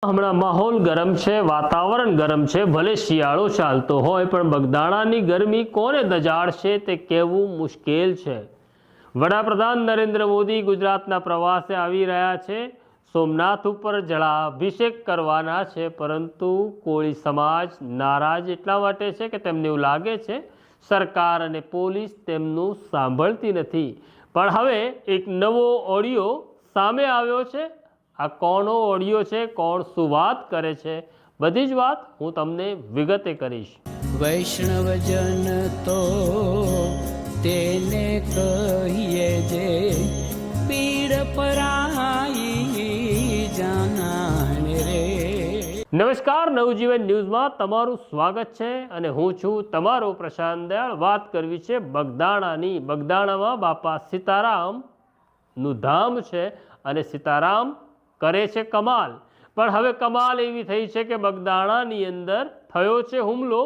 હમણાં માહોલ ગરમ છે, વાતાવરણ ગરમ છે, ભલે શિયાળો ચાલતો હોય પણ બગદાણાની ગરમી કોને દજાડશે તે કહેવું મુશ્કેલ છે। વડાપ્રધાન નરેન્દ્ર મોદી ગુજરાતના પ્રવાસે આવી રહ્યા છે। સોમનાથ ઉપર જળાભિષેક કરવાના છે, પરંતુ કોળી સમાજ નારાજ એટલા માટે છે કે તેમને એવું લાગે છે સરકાર અને પોલીસ તેમનું સાંભળતી નથી। પણ હવે એક નવો ઓડિયો સામે આવ્યો છે। આ કોનો ઓડિયો છે, કોણ શું વાત કરે છે, બધી જ વાત હું તમને વિગતે કરીશ। વૈષ્ણવજન તો તેને કહીએ જે પીડ પરાઈ જાનાને રે। નમસ્કાર, નવજીવન ન્યૂઝમાં તમારું સ્વાગત છે અને હું છું તમારો પ્રશાંત દયાળ। વાત કરવી છે બગદાણાની। બગદાણામાં બાપા સીતારામનું ધામ છે અને સીતારામ કરે છે કમાલ। પણ હવે કમાલ એવી થઈ છે કે બગદાણાની અંદર થયો છે હુમલો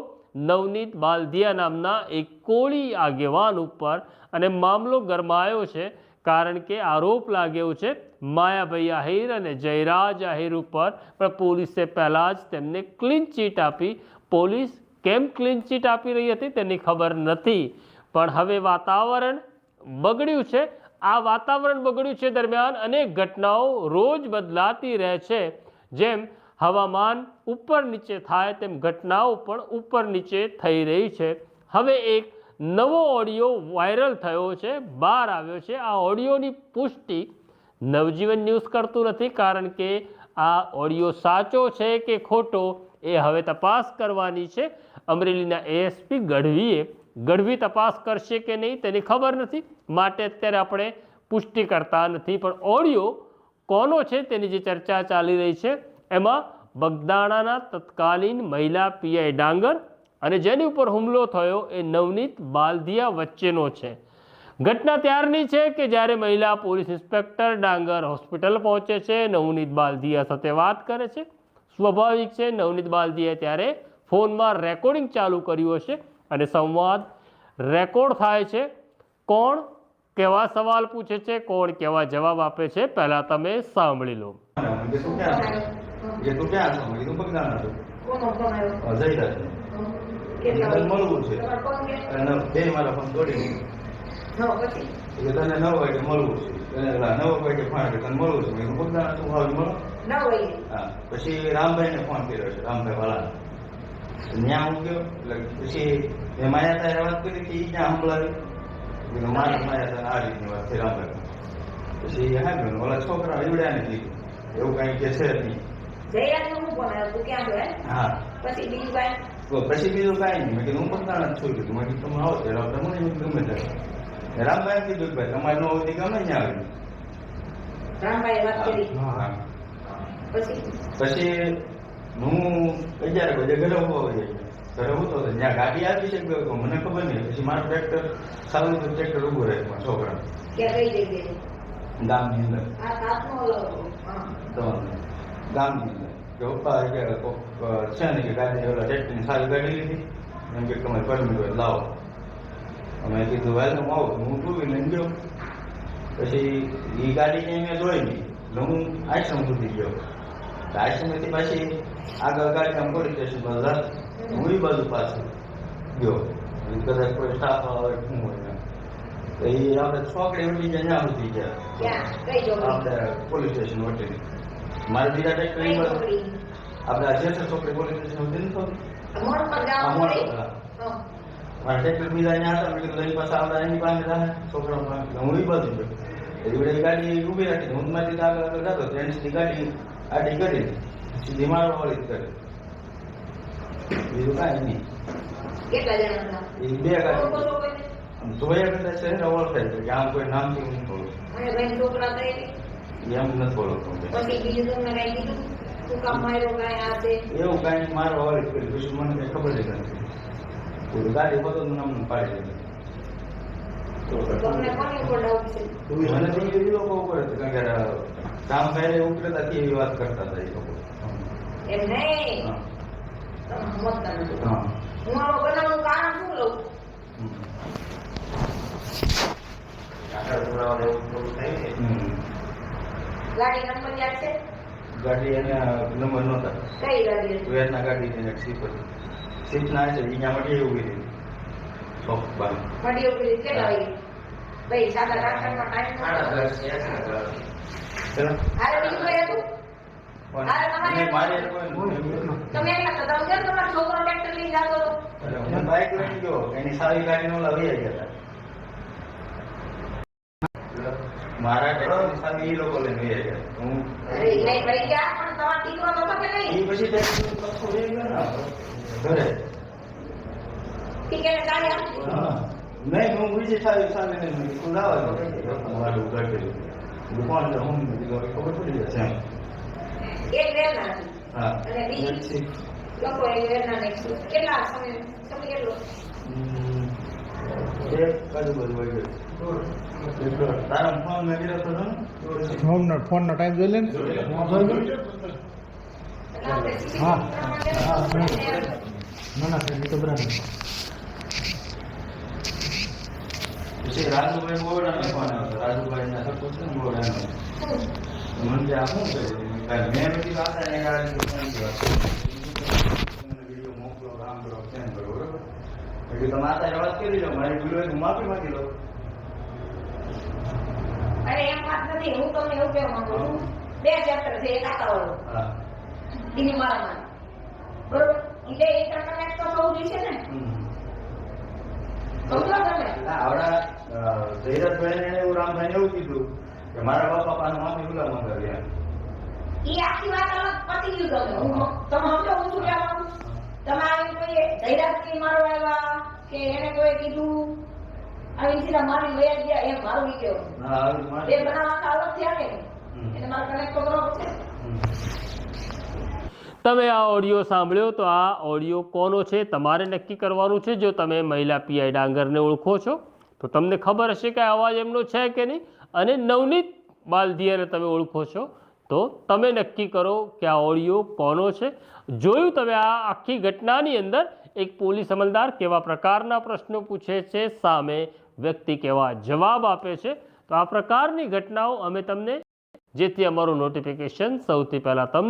નવનીત બાલદિયા નામના એક કોળી આગેવાન ઉપર, અને મામલો ગરમાયો છે કારણ કે આરોપ લાગ્યો છે માયાભાઈ આહિર અને જયરાજ આહિર ઉપર। પણ પોલીસે પહેલા જ તેમને ક્લીન ચીટ આપી। પોલીસ કેમ ક્લીન ચીટ આપી રહી હતી તેની ખબર નથી, પણ હવે વાતાવરણ બગડ્યું છે। આ વાતાવરણ બગડ્યું છે દરમિયાન અનેક ઘટનાઓ રોજ બદલાતી રહે છે। જેમ હવામાન ઉપર નીચે થાય તેમ ઘટનાઓ પણ ઉપર નીચે થઈ રહી છે। હવે એક નવો ઓડિયો વાયરલ થયો છે, બહાર આવ્યો છે। આ ઓડિયોની પુષ્ટિ નવજીવન ન્યૂઝ કરતું નથી, કારણ કે આ ઓડિયો સાચો છે કે ખોટો એ હવે તપાસ કરવાની છે। અમરેલીના એએસપી ગઢવી તપાસ કરશે કે નહીં તેની ખબર નથી, માટે અત્યારે આપણે પુષ્ટિ કરતા નથી। પણ ઓડિયો કોનો છે તેની જે ચર્ચા ચાલી રહી છે એમાં બગદાણાના તત્કાલીન મહિલા પીઆઈ ડાંગર અને જેની ઉપર હુમલો થયો એ નવનીત બાલદિયા વચ્ચેનો છે। ઘટના ત્યારની છે કે જ્યારે મહિલા પોલીસ ઇન્સ્પેક્ટર ડાંગર હોસ્પિટલ પહોંચે છે, નવનીત બાલદિયા સાથે વાત કરે છે। સ્વાભાવિક છે, નવનીત બાલદિયાએ ત્યારે ફોનમાં રેકોર્ડિંગ ચાલુ કર્યું હશે અને સંવાદ રેકોર્ડ થાય છે। કોણ કેવા સવાલ પૂછે છે, કોણ કેવા જવાબ આપે છે, પહેલા તમે સાંભળી લો। પછી રામભાઈ ને ફોન કર્યો છે, રામભાઈ વાળા ત્યાં હું ગયો, પછી મેં માયા તારે વાત કરી હતી ક્યાં હંભળાવી માયા આ રીતની વાત છે રામભાઈ। પછી હા ઓલા છોકરા ઈવડ્યા ને કીધું એવું કઈ કે છે નહીં। હા પછી બીજું કઈ નહીં। મેં કીધું હું બગદાણા જ છું, કીધું મેં કીધું તમે આવો ત્યારે આપણે મને ગમે ત્યારે રામભાઈ કીધું કે ભાઈ તમારે ન હોતી ગમે ત્યાં આવી। હા પછી હું 11 વાગે ઘરે ઉભો હોય, ઘરે ઉતો ત્યાં ગાડી આપી છે મને ખબર નહીં। પછી મારું ટ્રેક્ટર સારું તો ટ્રેક્ટર ઉભું રહે છોકરા ગામની અંદર, ગામની અંદર કે પપ્પા છે ને કે ગાડી ઓલા ટ્રેક્ટરની સારી ગાડી લીધી એમ કે તમે પરમિટ હોય લાવો। અમે કીધું વેલકમ આવો, હું ટુ વ્હીલર ગયો। પછી એ ગાડી મેં જોઈ નહીં એટલે હું આશ્રમ સુધી ગયો। આશ્રમથી પાછી આગળ ગાડી આમ પોલીસ સ્ટેશન પર હું એ બાજુ પાછું ગયો, કદાચ કોઈ સ્ટાફ આવે શું હોય તો એ આપણે છોકરી ઉઠી જાય ત્યાં સુધી ગયા આપણે પોલીસ સ્ટેશન વટી। મારે બીજા ટ્રેક્ટર આપણે આ જેસર છોકરી પોલીસ સ્ટેશન વટી નથી, મારા ટ્રેક્ટર બીજા ત્યાં હતા। મેં કીધું એની પાસે આવતા એની પાસે રહે છોકરા, હું એ બાજુ ગયો। એટલે ગાડી ઉભી રાખી, હું માંથી આગળ આગળ જતો ટ્રેન સુધી ગાડી આડી કરી સીધી મારો વાળી કરી, બીજું કાંઈ નહીં। એ બે ગાડી જોયા કરતા શહેર ઓળખાય છે કે આમ કોઈ નામથી હું નથી બોલું, એમ નથી બોલતો। એવું કાંઈ મારો વાળી કરી, પછી મને કઈ ખબર જ નથી। ગાડી બધું નામ પાડી દીધું મને તો એ લોકો ઉપર હતું, કારણ કે કામ પહેરે ઉતરતા એવી વાત કરતા હતા એ લોકો। ગાડી નંબર યાદ છે? ગાડી એના નંબર નહોતા કઈ ગાડી હતી? વેરના ગાડી એને સીપ હતી સીપના છે અહીંયા મળી ઉભી રહી મળી ઉભી કેટલા વાગે? ભાઈ સાદા ટ્રાક્ટરમાં ટાઈમ હારે બીજું કોઈ હતું? મારે તમે એકલા હતા? તમે કેમ તમારો છોકરો ટ્રેક્ટર લઈને જતો હતો? હું બાઇક લઈને ગયો એની સારી ગાડી નો લાવી ગયા હતા મારા ટ્રેક્ટરની સારી એ લોકો લઈને વહી ગયા હું અરે એ લઈ વહી ગયા પણ તમારો દીકરો તો હતો કે નહીં? એ પછી ટ્રેક્ટર પાછું વહી ગયો ને ઘરે ઠીક એને ગાડી આપી હા નહીં હું બીજી સારી સામે સ્કૂલ આવે તો મારું ઉઘાડ કર્યું દુકાન તો હું ખબર પડી જશે એમ એક વેરના હતી હા અને બીજી લોકો એ વેરના ને કેટલા સમય કેટલો એક બાજુ બધું વહી ગયું તારા ફોન મેં કર્યો હતો ને ફોનનો ટાઈમ જોઈ લે ને હા. ના ના સાહેબ એ તો બરાબર પછી રાજુભાઈ બોર્ડાનો ફોન આવ્યો રાજુભાઈ ના સપોર્ટ છે ને બોર્ડાનો મને કે આ શું કર્યું મેં બધી વાત ને વિડીયો મોકલો કામ કરો સેન્ડ કરો બરોબર એટલે તમે આ તારે વાત કરી લો મારી ભૂલ હોય તો માફી માંગી લો અરે એમ વાત નથી હું તમને એવું કહેવા માંગુ છું બે ચેપ્ટર છે એક આતાવાળો હા એની મારામાં બરોબર એટલે એ કનેક્ટ તો થવું જોઈએ ને સમજો તમે ના આવડા ધૈરજભાઈને એવું રામભાઈને એવું કીધું કે મારા બાપા પાનું માફી ભૂલા માંગાવી એમ એ આખી વાત અલગ પતી ગયું તમે સમજો હું શું કહેવા માંગુ તમે આવી કોઈ ધૈર્યથી મારો આવ્યા કે એને કોઈ કીધું આવી સીધા મારી લઈ ગયા એમ મારું ઈ કેવું ના આવી બે મારી બનાવ આખા અલગ થયા કે એને મારે કનેક્ટ તો કરવો પડશે તમે આ ઓડિયો સાંભળ્યો તો આ ઓડિયો કોનો છે તમારે નક્કી કરવાનું છે. જો તમે મહિલા પીઆઈ ડાંગરને ઓળખો છો તો તમને ખબર હશે કે અવાજ એમનો છે કે નહીં, અને નવનીત બાલદિયાને તમે ઓળખો છો તો તમે નક્કી કરો કે આ ઓડિયો કોનો છે. જોયું તમે આ આખી ઘટનાની અંદર એક પોલીસ અમલદાર કેવા પ્રકારના પ્રશ્નો પૂછે છે, સામે વ્યક્તિ કેવા જવાબ આપે છે. તો આ પ્રકારની ઘટનાઓ અમે તમને જેથી અમારું નોટિફિકેશન સૌથી પહેલાં તમને